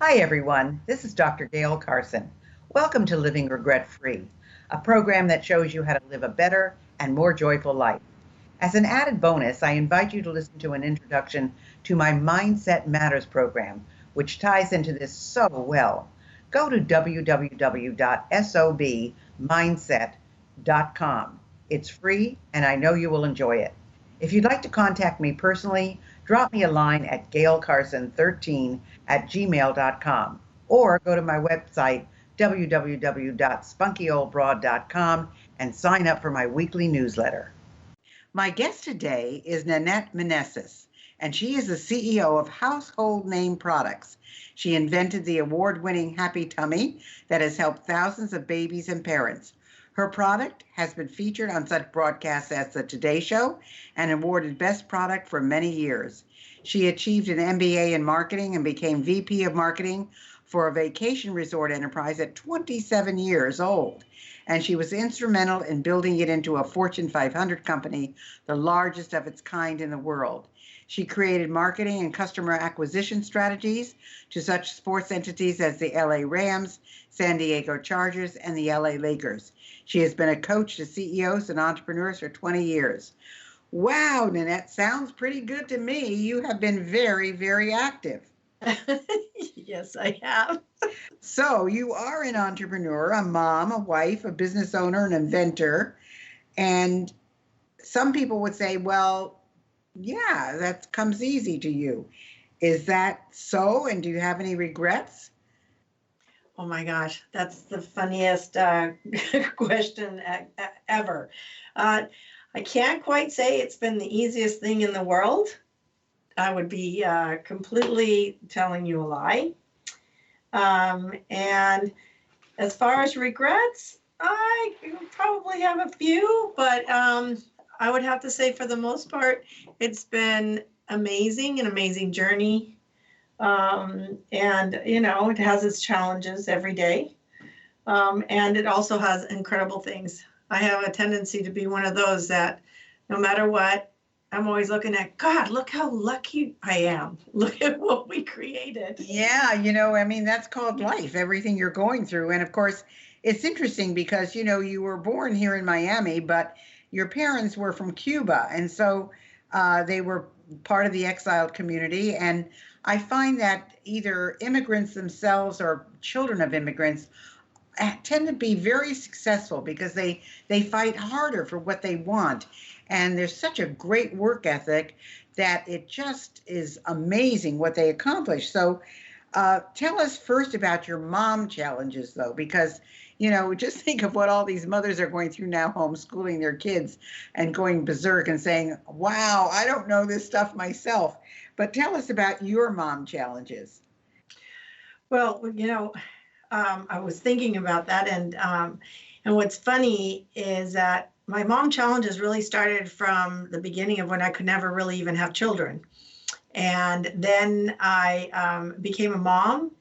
Hi, everyone. This is Dr. Gayle Carson. Welcome to Living Regret Free, a program that shows you how to live a better and more joyful life. As an added bonus, I invite you to listen to an introduction to my Mindset Matters program, which ties into this so well. Go to www.sobmindset.com. It's free, and I know you will enjoy it. If you'd like to contact me personally, drop me a line at gaylecarson13@gmail.com or go to my website, www.spunkyoldbroad.com, and sign up for my weekly newsletter. My guest today is Nanette Meneses, and she is the CEO of Household Name Products. She invented the award-winning Happy Tummy that has helped thousands of babies and parents. Her product has been featured on such broadcasts as The Today Show and awarded Best Product for many years. She achieved an MBA in marketing and became VP of marketing for a vacation resort enterprise at 27 years old. And she was instrumental in building it into a Fortune 500 company, the largest of its kind in the world. She created marketing and customer acquisition strategies to such sports entities as the LA Rams, San Diego Chargers, and the LA Lakers. She has been a coach to CEOs and entrepreneurs for 20 years. Wow, Nanette, sounds pretty good to me. You have been very, very active. Yes, I have. So you are an entrepreneur, a mom, a wife, a business owner, an inventor. And some people would say, well, yeah, that comes easy to you. Is that so? And do you have any regrets? Oh my gosh, that's the funniest question ever. I can't quite say it's been the easiest thing in the world. I would be completely telling you a lie. And as far as regrets, I probably have a few, but I would have to say for the most part, it's been amazing, an amazing journey. And, it has its challenges every day. And it also has incredible things. I have a tendency to be one of those that no matter what, I'm always looking at, God, look how lucky I am. Look at what we created. Yeah, that's called life, everything you're going through. And of course, it's interesting because, you were born here in Miami, but your parents were from Cuba. And so they were part of the exiled community. And I find that either immigrants themselves or children of immigrants tend to be very successful because they fight harder for what they want. And there's such a great work ethic that it just is amazing what they accomplish. So tell us first about your mom challenges, though, because, just think of what all these mothers are going through now, homeschooling their kids and going berserk and saying, wow, I don't know this stuff myself. But tell us about your mom challenges. Well, I was thinking about that, and what's funny is that my mom challenges really started from the beginning of when I could never really even have children, and then I became a mom,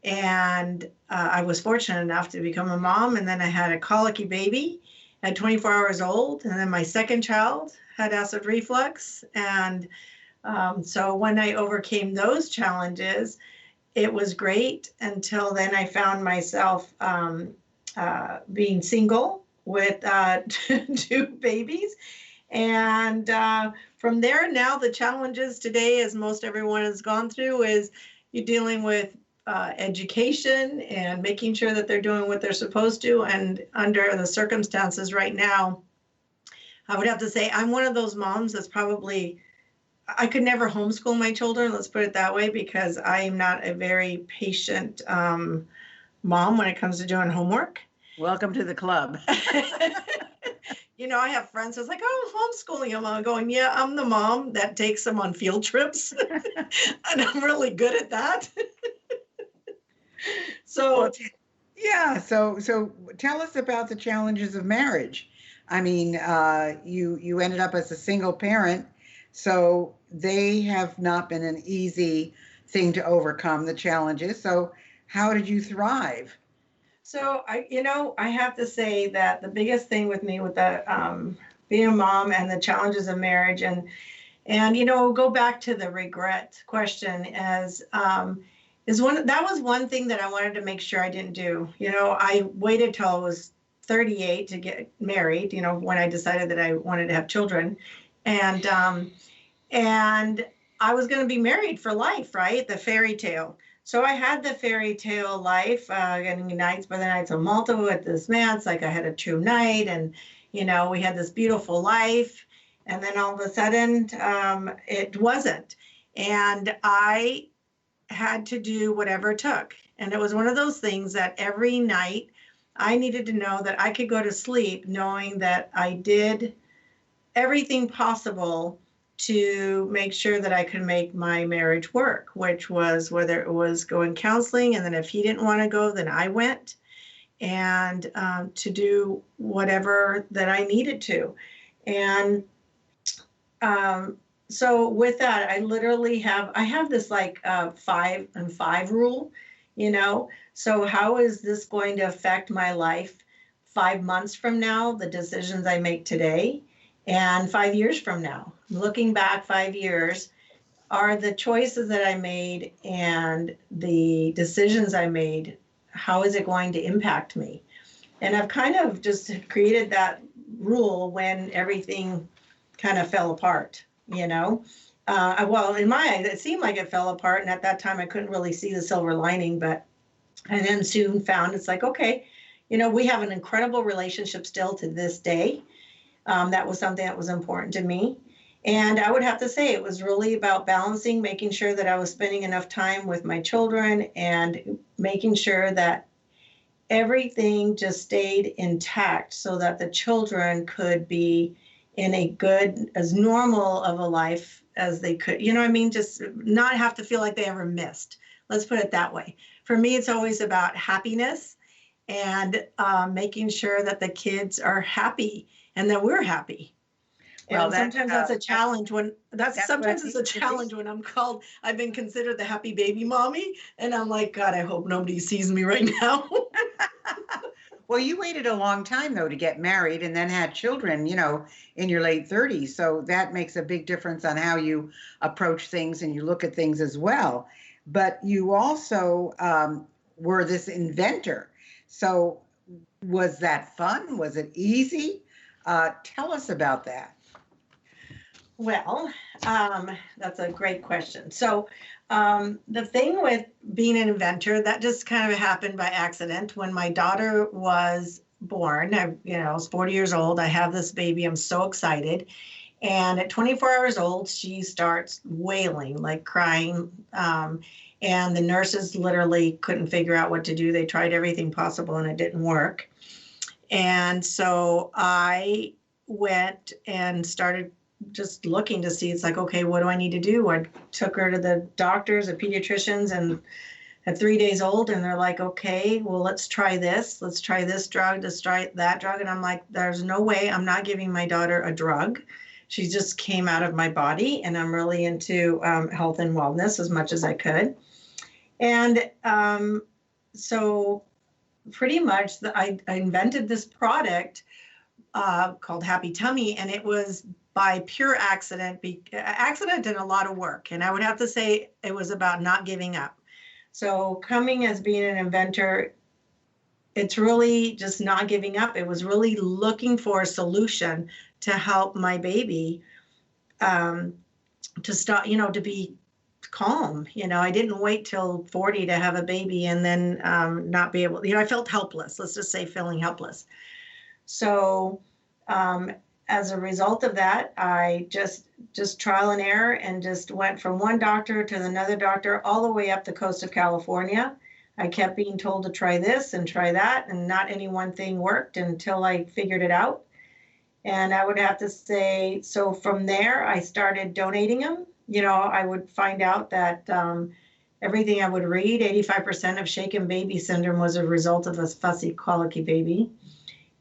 and I was fortunate enough to become a mom, and then I had a colicky baby at 24 hours old, and then my second child had acid reflux, and so when I overcame those challenges, it was great until then I found myself being single with two babies. And from there, now the challenges today, as most everyone has gone through, is you're dealing with education and making sure that they're doing what they're supposed to. And under the circumstances right now, I would have to say I'm one of those moms that's probably, I could never homeschool my children, let's put it that way, because I am not a very patient mom when it comes to doing homework. Welcome to the club. I have friends that's like, oh, homeschooling them. I'm going, yeah, I'm the mom that takes them on field trips. And I'm really good at that. So, yeah. So tell us about the challenges of marriage. I mean, you ended up as a single parent, so they have not been an easy thing to overcome, the challenges. So how did you thrive? So I have to say that the biggest thing with me with the being a mom and the challenges of marriage and go back to the regret question as that was one thing that I wanted to make sure I didn't do. I waited till I was 38 to get married, when I decided that I wanted to have children. And I was going to be married for life, right? The fairy tale. So I had the fairy tale life, getting nights by the nights of Malta with this man. It's like I had a true knight, and we had this beautiful life. And then all of a sudden, it wasn't. And I had to do whatever it took. And it was one of those things that every night I needed to know that I could go to sleep knowing that I did everything possible to make sure that I could make my marriage work, which was whether it was going counseling, and then if he didn't want to go, then I went, and to do whatever that I needed to. And so with that, I literally have this like 5 and 5 rule, So how is this going to affect my life 5 months from now, the decisions I make today, and 5 years from now? Looking back 5 years, are the choices that I made and the decisions I made, how is it going to impact me? And I've kind of just created that rule when everything kind of fell apart, Well, in my eyes, it seemed like it fell apart. And at that time, I couldn't really see the silver lining. But I then soon found it's like, okay, we have an incredible relationship still to this day. That was something that was important to me. And I would have to say it was really about balancing, making sure that I was spending enough time with my children and making sure that everything just stayed intact so that the children could be in a good, as normal of a life as they could, just not have to feel like they ever missed. Let's put it that way. For me, it's always about happiness and making sure that the kids are happy and that we're happy. Well, and sometimes that's a challenge when I've been considered the happy baby mommy. And I'm like, God, I hope nobody sees me right now. Well, you waited a long time, though, to get married and then had children, in your late 30s. So that makes a big difference on how you approach things and you look at things as well. But you also were this inventor. So was that fun? Was it easy? Tell us about that. Well, that's a great question. So the thing with being an inventor, that just kind of happened by accident. When my daughter was born, I was 40 years old. I have this baby. I'm so excited. And at 24 hours old, she starts wailing, like crying. And the nurses literally couldn't figure out what to do. They tried everything possible and it didn't work. And so I went and started just looking to see, it's like, okay, what do I need to do? I took her to the doctors, the pediatricians, and at 3 days old, and they're like, okay, well, let's try this. Let's try this drug, let's try that drug. And I'm like, there's no way I'm not giving my daughter a drug. She just came out of my body, and I'm really into health and wellness as much as I could. And so pretty much I invented this product called Happy Tummy, and it was by pure accident and a lot of work. And I would have to say it was about not giving up. So coming as being an inventor, it's really just not giving up. It was really looking for a solution to help my baby to stop, to be calm. I didn't wait till 40 to have a baby and then not be able, I felt helpless. Let's just say feeling helpless. So as a result of that, I just trial and error and just went from one doctor to another doctor all the way up the coast of California. I kept being told to try this and try that, and not any one thing worked until I figured it out. And I would have to say, so from there, I started donating them. I would find out that everything I would read, 85% of shaken baby syndrome was a result of a fussy, colicky baby.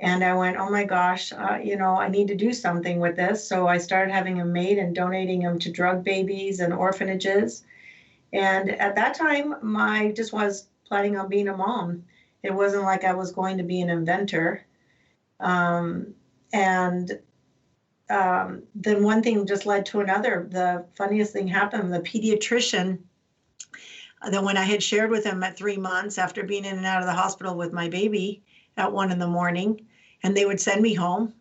And I went, oh my gosh, I need to do something with this. So I started having them made and donating them to drug babies and orphanages. And at that time, I just was planning on being a mom. It wasn't like I was going to be an inventor. Then one thing just led to another. The funniest thing happened. The pediatrician Then when I had shared with him at 3 months after being in and out of the hospital with my baby at 1 a.m, and they would send me home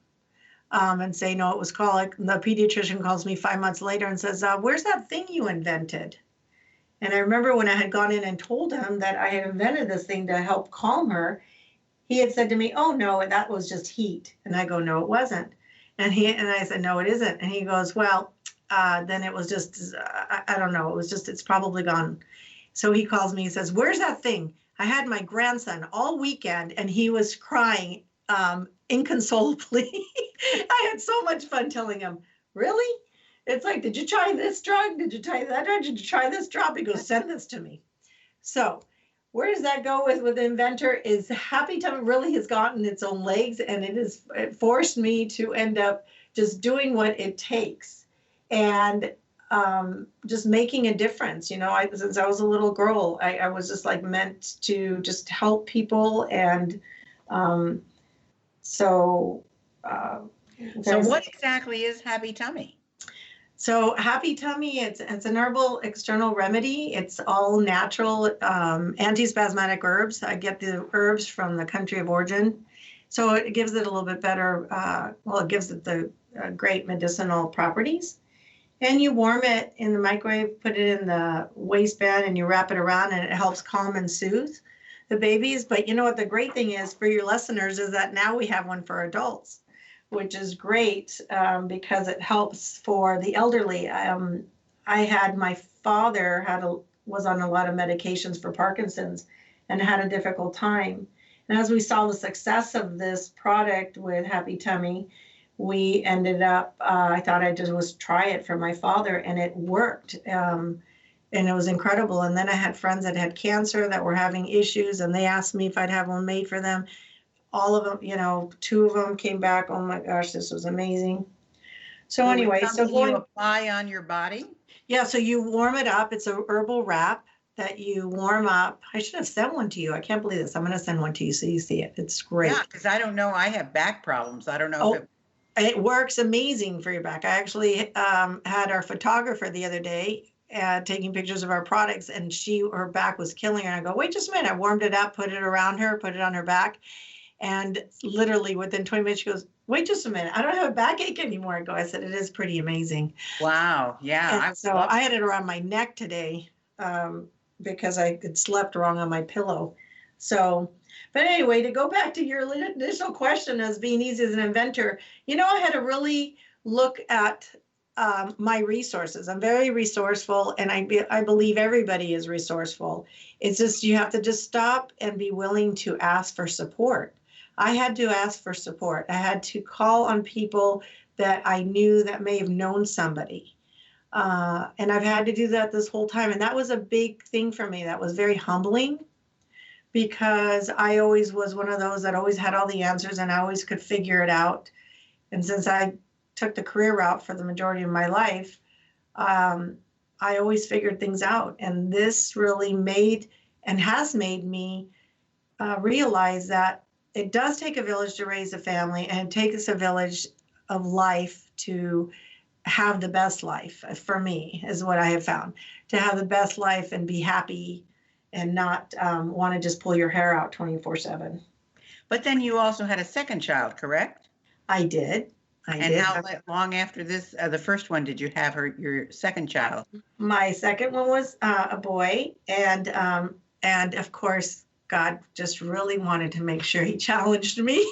and say, no, it was colic. And the pediatrician calls me 5 months later and says, where's that thing you invented? And I remember when I had gone in and told him that I had invented this thing to help calm her, he had said to me, oh, no, that was just heat. And I go, no, it wasn't. And I said, no, it isn't. And he goes, well, then it was just, I don't know. It was just, it's probably gone. So he calls me, he says, where's that thing? I had my grandson all weekend and he was crying inconsolably. I had so much fun telling him, really? It's like, did you try this drug? Did you try that drug? Did you try this drop? He goes, send this to me. So where does that go with Inventor is Happy Tummy really has gotten its own legs, and it forced me to end up just doing what it takes and just making a difference. You know, since I was a little girl, I was just like meant to just help people. And so what exactly is Happy Tummy? So Happy Tummy, it's an herbal external remedy. It's all natural antispasmodic herbs. I get the herbs from the country of origin. So it gives it a little bit better, it gives it the great medicinal properties. And you warm it in the microwave, put it in the waistband, and you wrap it around, and it helps calm and soothe the babies. But you know what the great thing is for your listeners is that now we have one for adults, which is great because it helps for the elderly. My father was on a lot of medications for Parkinson's and had a difficult time. And as we saw the success of this product with Happy Tummy, we ended up, I thought I'd just try it for my father, and it worked. And it was incredible. And then I had friends that had cancer that were having issues, and they asked me if I'd have one made for them. All of them, 2 of them came back. Oh my gosh, this was amazing. So anyway, you apply on your body? Yeah, so you warm it up. It's a herbal wrap that you warm up. I should have sent one to you. I can't believe this. I'm going to send one to you so you see it. It's great. Yeah, because I don't know. I have back problems. I don't know if it works amazing for your back. I actually had our photographer the other day taking pictures of our products, and her back was killing her. And I go, wait just a minute. I warmed it up, put it around her, put it on her back. And literally within 20 minutes, she goes, wait just a minute. I don't have a backache anymore. I said, it is pretty amazing. Wow. Yeah. I had it around my neck today because I had slept wrong on my pillow. So, but anyway, to go back to your initial question as being easy as an inventor, I had to really look at my resources. I'm very resourceful, and I believe everybody is resourceful. It's just you have to just stop and be willing to ask for support. I had to ask for support. I had to call on people that I knew that may have known somebody. And I've had to do that this whole time. And that was a big thing for me. That was very humbling because I always was one of those that always had all the answers and I always could figure it out. And since I took the career route for the majority of my life, I always figured things out. And this really made and has made me realize that it does take a village to raise a family, and it takes a village of life to have the best life. For me, is what I have found, to have the best life and be happy and not want to just pull your hair out 24/7. But then you also had a second child, correct? I did. How long after this, the first one, did you have your second child? My second one was a boy, and of course, God just really wanted to make sure he challenged me.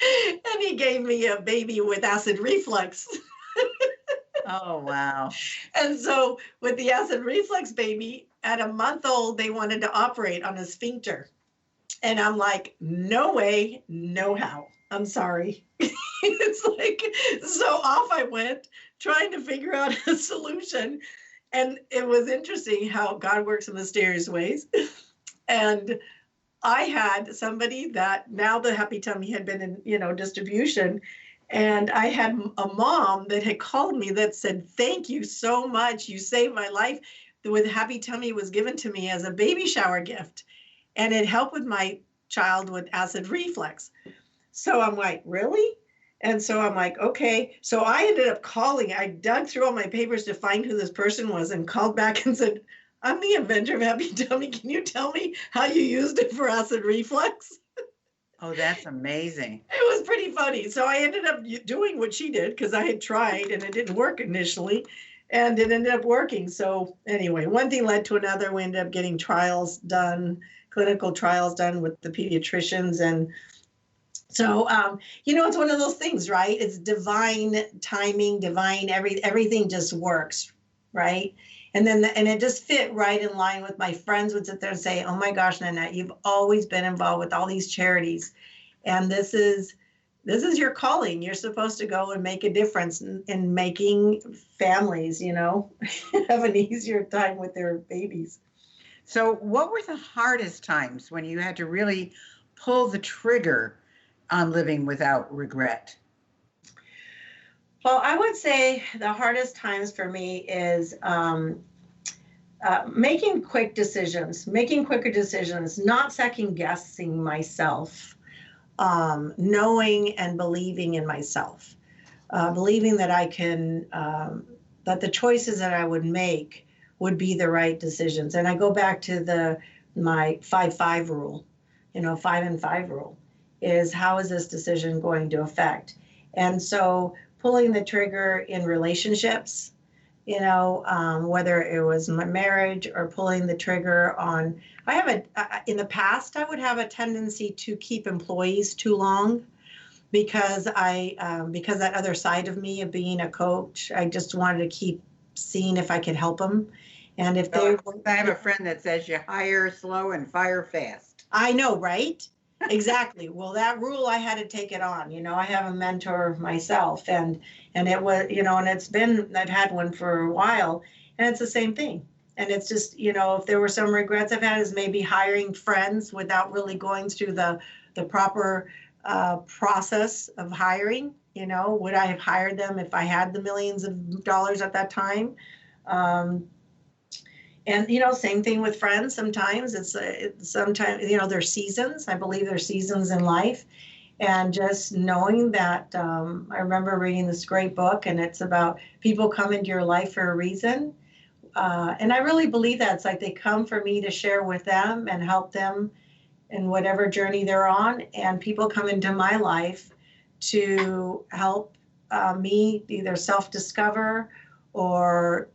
And he gave me a baby with acid reflux. Oh, wow. And so with the acid reflux baby, at a month old, they wanted to operate on a sphincter. And I'm like, no way, no how. I'm sorry. It's like, so off I went trying to figure out a solution. And it was interesting how God works in mysterious ways. And I had somebody that now the Happy Tummy had been in, distribution. And I had a mom that had called me that said, thank you so much. You saved my life. With Happy Tummy was given to me as a baby shower gift. And it helped with my child with acid reflux. So I'm like, really? And so I'm like, okay. So I ended up calling. I dug through all my papers to find who this person was and called back and said, I'm the inventor of Happy Tummy. Can you tell me how you used it for acid reflux? Oh, that's amazing. It was pretty funny. So I ended up doing what she did because I had tried and it didn't work initially. And it ended up working. So anyway, one thing led to another. We ended up getting trials done, clinical trials done with the pediatricians. And so, it's one of those things, right? It's divine timing, divine, everything just works, right? And then, and it just fit right in line with my friends would sit there and say, oh my gosh, Nanette, you've always been involved with all these charities. And this is your calling. You're supposed to go and make a difference in making families, have an easier time with their babies. So, what were the hardest times when you had to really pull the trigger on living without regret? Well, I would say the hardest times for me is making quicker decisions, not second guessing myself, knowing and believing in myself, believing that I can, that the choices that I would make would be the right decisions. And I go back to my 5-5 rule, 5 and 5 rule is how is this decision going to affect? And so pulling the trigger in relationships, whether it was my marriage or pulling the trigger on, in the past, I would have a tendency to keep employees too long because because that other side of me of being a coach, I just wanted to keep seeing if I could help them. And if they, I have a friend that says you hire slow and fire fast. I know, right? Exactly. Well, that rule, I had to take it on. I have a mentor myself, and it was, and I've had one for a while, and it's the same thing. And it's just, if there were some regrets I've had is maybe hiring friends without really going through the proper process of hiring. Would I have hired them if I had the millions of dollars at that time? And, same thing with friends. Sometimes sometimes, there's seasons. I believe there's seasons in life. And just knowing that, I remember reading this great book, and it's about people come into your life for a reason. And I really believe that. It's like they come for me to share with them and help them in whatever journey they're on. And people come into my life to help me either self-discover or,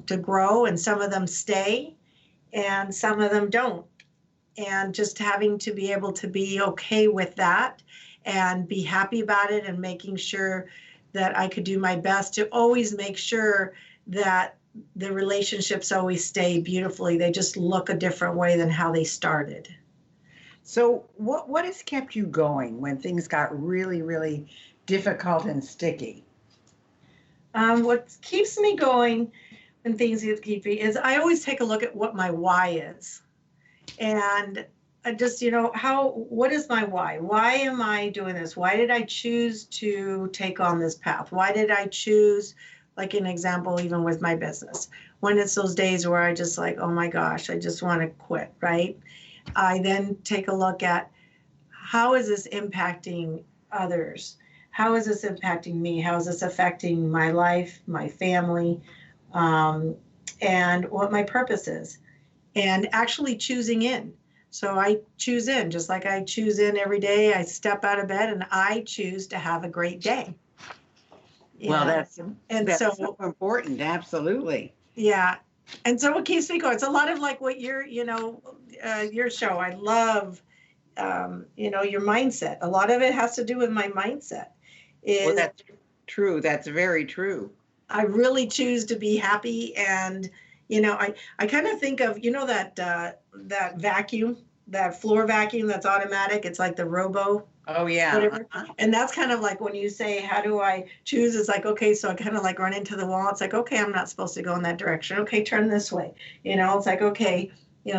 to grow, and some of them stay and some of them don't. And just having to be able to be okay with that and be happy about it, and making sure that I could do my best to always make sure that the relationships always stay beautifully. They just look a different way than how they started. So what has kept you going when things got really, really difficult and sticky? What keeps me going when things get sticky is I always take a look at what my why is. And I just, what is my why? Why am I doing this? Why did I choose to take on this path? Why did I choose, like an example, even with my business, when it's those days where I just like, oh my gosh, I just want to quit, right? I then take a look at how is this impacting others? How is this impacting me? How is this affecting my life, my family, and what my purpose is? And actually choosing in. So I choose in, just like I choose in every day. I step out of bed and I choose to have a great day. Well, that's so important. Absolutely. Yeah. And so what keeps me going? It's a lot of like what your show. I love, your mindset. A lot of it has to do with my mindset. Well, that's true. That's very true. I really choose to be happy. And, I kind of think of, that vacuum, that floor vacuum that's automatic. It's like the robo. Oh, yeah. Whatever. And that's kind of like when you say, how do I choose? It's like, okay, so I kind of like run into the wall. It's like, okay, I'm not supposed to go in that direction. Okay, turn this way. It's like, okay,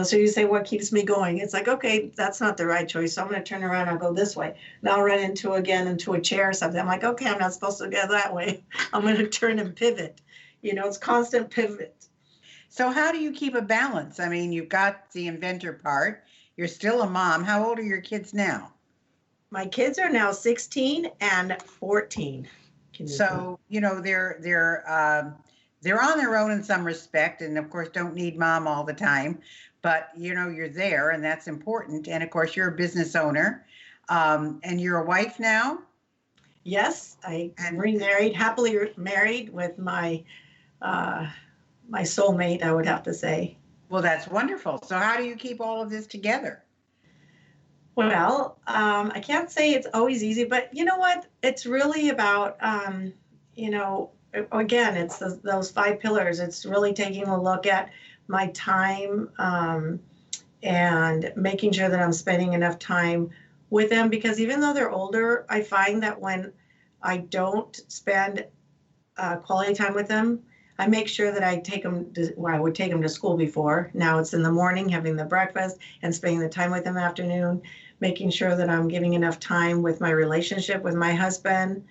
so you say, what keeps me going? It's like, okay, that's not the right choice. So I'm going to turn around. I'll go this way. Now I'll run into a chair or something. I'm like, okay, I'm not supposed to go that way. I'm going to turn and pivot. It's constant pivot. So how do you keep a balance? I mean, you've got the inventor part. You're still a mom. How old are your kids now? My kids are now 16 and 14. So, they're on their own in some respect, and of course don't need mom all the time, but you're there, and that's important. And of course you're a business owner, and you're a wife now. Yes, I remarried, happily married with my my soulmate, I would have to say. Well, that's wonderful. So how do you keep all of this together? Well, I can't say it's always easy, but you know what? It's really about, again, it's those 5 pillars. It's really taking a look at my time, and making sure that I'm spending enough time with them, because even though they're older, I find that when I don't spend quality time with them, I make sure that I take them I would take them to school before. Now it's in the morning, having the breakfast and spending the time with them afternoon, making sure that I'm giving enough time with my relationship with my husband,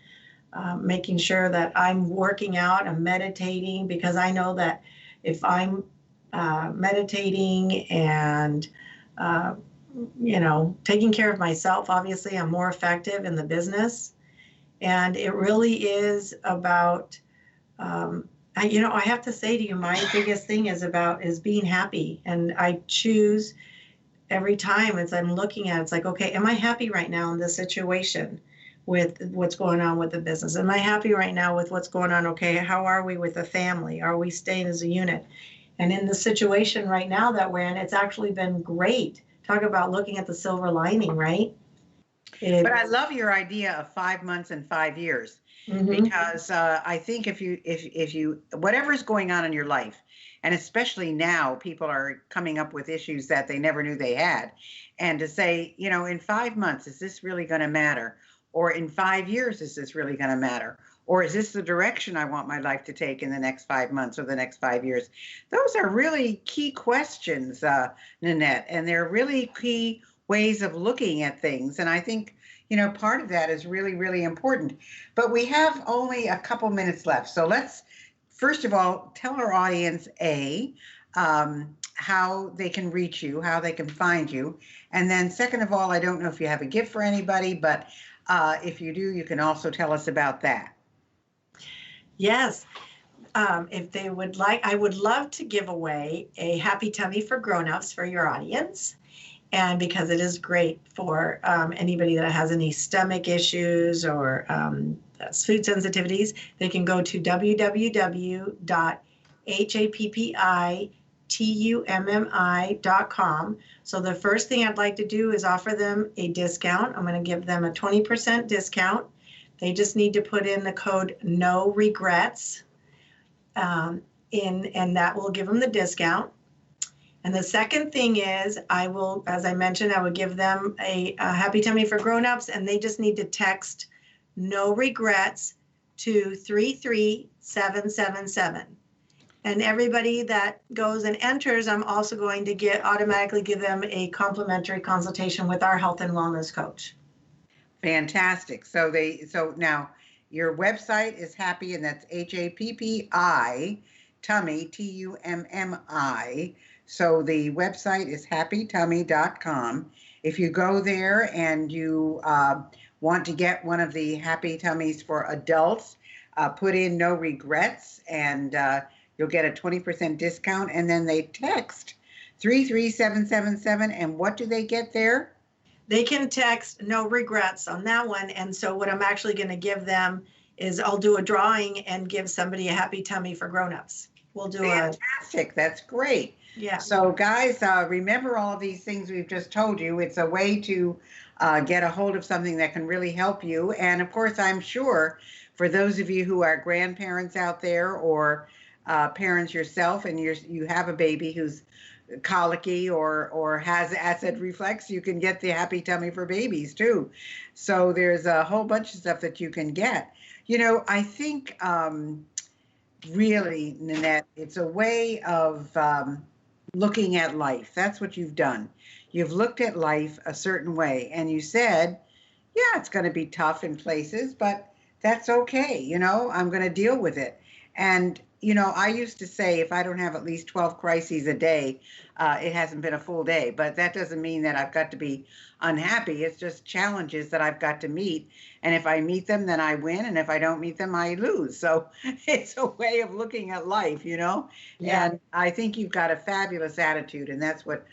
making sure that I'm working out, I'm meditating, because I know that if I'm meditating and, taking care of myself, obviously I'm more effective in the business. And it really is about, I have to say to you, my biggest thing is being happy. And I choose every time as I'm looking at it, it's like, okay, am I happy right now in this situation with what's going on with the business? Am I happy right now with what's going on? Okay, how are we with the family? Are we staying as a unit? And in the situation right now that we're in, it's actually been great. Talk about looking at the silver lining, right? But I love your idea of 5 months and 5 years, because I think if you whatever's going on in your life, and especially now, people are coming up with issues that they never knew they had, and to say, in 5 months, is this really going to matter? Or in 5 years, is this really going to matter? Or is this the direction I want my life to take in the next 5 months or the next 5 years? Those are really key questions, Nanette, and they're really key ways of looking at things. And I think, part of that is really, really important. But we have only a couple minutes left. So let's, first of all, tell our audience, how they can reach you, how they can find you. And then second of all, I don't know if you have a gift for anybody, but if you do, you can also tell us about that. Yes. If they would like, I would love to give away a Happy Tummy for Grown-ups for your audience. And because it is great for anybody that has any stomach issues or food sensitivities, they can go to www.happytummi.com. So the first thing I'd like to do is offer them a discount. I'm going to give them a 20% discount. They just need to put in the code No Regrets, and that will give them the discount. And the second thing is, I will, as I mentioned, I would give them a Happy Tummy for Grown-ups, and they just need to text No Regrets to 33777. And everybody that goes and enters, I'm also going to automatically give them a complimentary consultation with our health and wellness coach. Fantastic. So now your website is Happy, and that's HAPPI, Tummy, TUMMI. So the website is happytummy.com. If you go there and you want to get one of the Happy Tummies for adults, put in No Regrets, and you'll get a 20% discount. And then they text 33777. And what do they get there? They can text No Regrets on that one. And so what I'm actually going to give is I'll do a drawing and give somebody a Happy Tummy for Grown-ups. We'll do Fantastic. That's great. Yeah. So guys, remember all of these things we've just told you. It's a way to get a hold of something that can really help you. And of course, I'm sure for those of you who are grandparents out there, or parents yourself, and you have a baby who's colicky or has acid reflux, you can get the Happy Tummy for babies too. So there's a whole bunch of stuff that you can get. I think really, Nanette, it's a way of looking at life. That's what you've done. You've looked at life a certain way, and you said, yeah, it's going to be tough in places, but that's okay. I'm going to deal with it. And I used to say if I don't have at least 12 crises a day, it hasn't been a full day. But that doesn't mean that I've got to be unhappy. It's just challenges that I've got to meet. And if I meet them, then I win. And if I don't meet them, I lose. So it's a way of looking at life. Yeah. And I think you've got a fabulous attitude, and that's what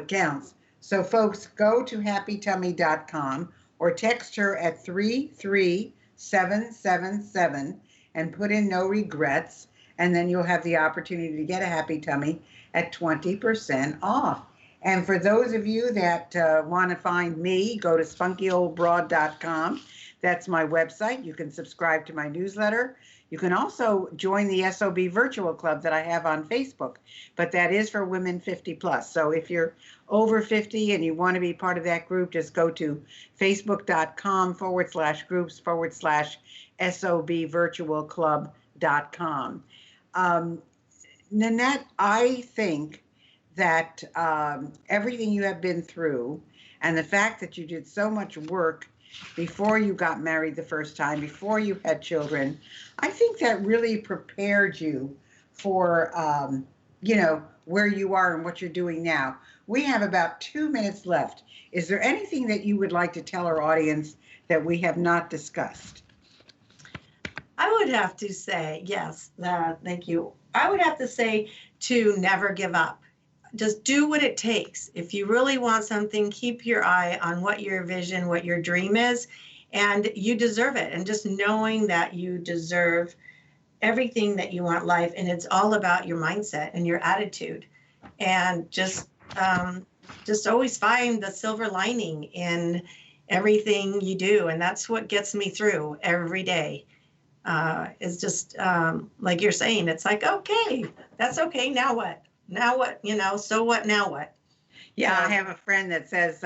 counts. So folks, go to happytummy.com or text her at 33777 and put in no regrets. And then you'll have the opportunity to get a Happy Tummy at 20% off. And for those of you that want to find me, go to spunkyoldbroad.com. That's my website. You can subscribe to my newsletter. You can also join the SOB Virtual Club that I have on Facebook, but that is for women 50 plus. So if you're over 50 and you want to be part of that group, just go to facebook.com/groups/SOB Virtual Club.com. Nanette, I think that everything you have been through and the fact that you did so much work before you got married the first time, before you had children, I think that really prepared you for, where you are and what you're doing now. We have about 2 minutes left. Is there anything that you would like to tell our audience that we have not discussed? I would have to say, yes, thank you. I would have to say to never give up. Just do what it takes. If you really want something, keep your eye on what your vision, what your dream is, and you deserve it. And just knowing that you deserve everything that you want in life, and it's all about your mindset and your attitude. And just always find the silver lining in everything you do. And that's what gets me through every day. Is just like you're saying, it's like, okay, that's okay. Now what? Now what? So what? Now what? Yeah, I have a friend that says,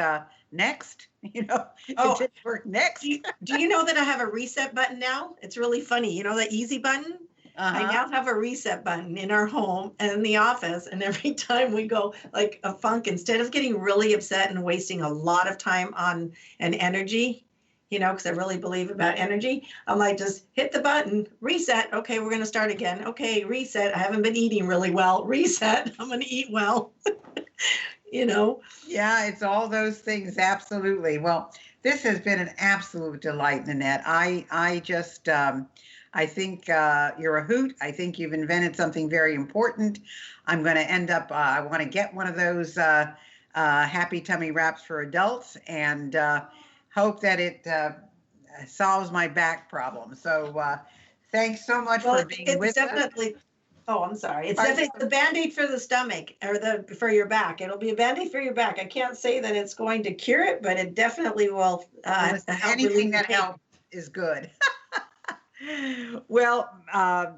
next, it didn't work next. Do you know that I have a reset button now? It's really funny. You know, the easy button? I now have a reset button in our home and in the office. And every time we go like a funk, instead of getting really upset and wasting a lot of time on an energy, because I really believe about energy. I'm like, just hit the button, reset. Okay, we're going to start again. Okay, reset. I haven't been eating really well. Reset. I'm going to eat well. Yeah, it's all those things. Absolutely. Well, this has been an absolute delight, Nanette. I think you're a hoot. I think you've invented something very important. I'm going to end up, I want to get one of those Happy Tummy wraps for adults and hope that it solves my back problem. So thanks so much for being with us. Oh, I'm sorry. It's definitely the Band-Aid for the stomach or for your back. It'll be a Band-Aid for your back. I can't say that it's going to cure it, but it definitely will help. Anything that helps is good. Well,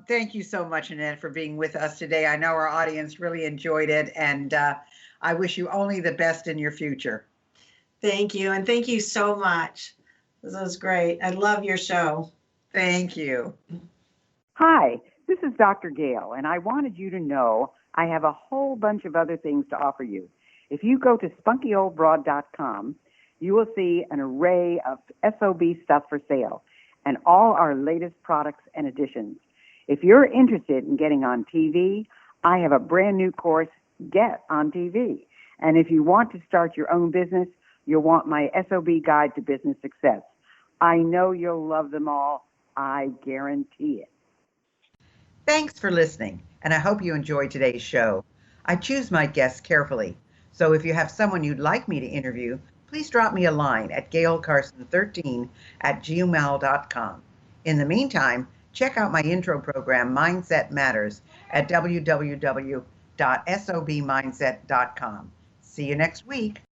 thank you so much, Nanette, for being with us today. I know our audience really enjoyed it, and I wish you only the best in your future. Thank you. And thank you so much. This was great. I love your show. Thank you. Hi, this is Dr. Gayle, and I wanted you to know I have a whole bunch of other things to offer you. If you go to spunkyoldbroad.com, you will see an array of SOB stuff for sale and all our latest products and additions. If you're interested in getting on TV, I have a brand new course, Get on TV. And if you want to start your own business, you'll want my SOB Guide to Business Success. I know you'll love them all. I guarantee it. Thanks for listening, and I hope you enjoyed today's show. I choose my guests carefully, so if you have someone you'd like me to interview, please drop me a line at gaylecarson13@gmail.com. In the meantime, check out my intro program, Mindset Matters, at www.sobmindset.com. See you next week.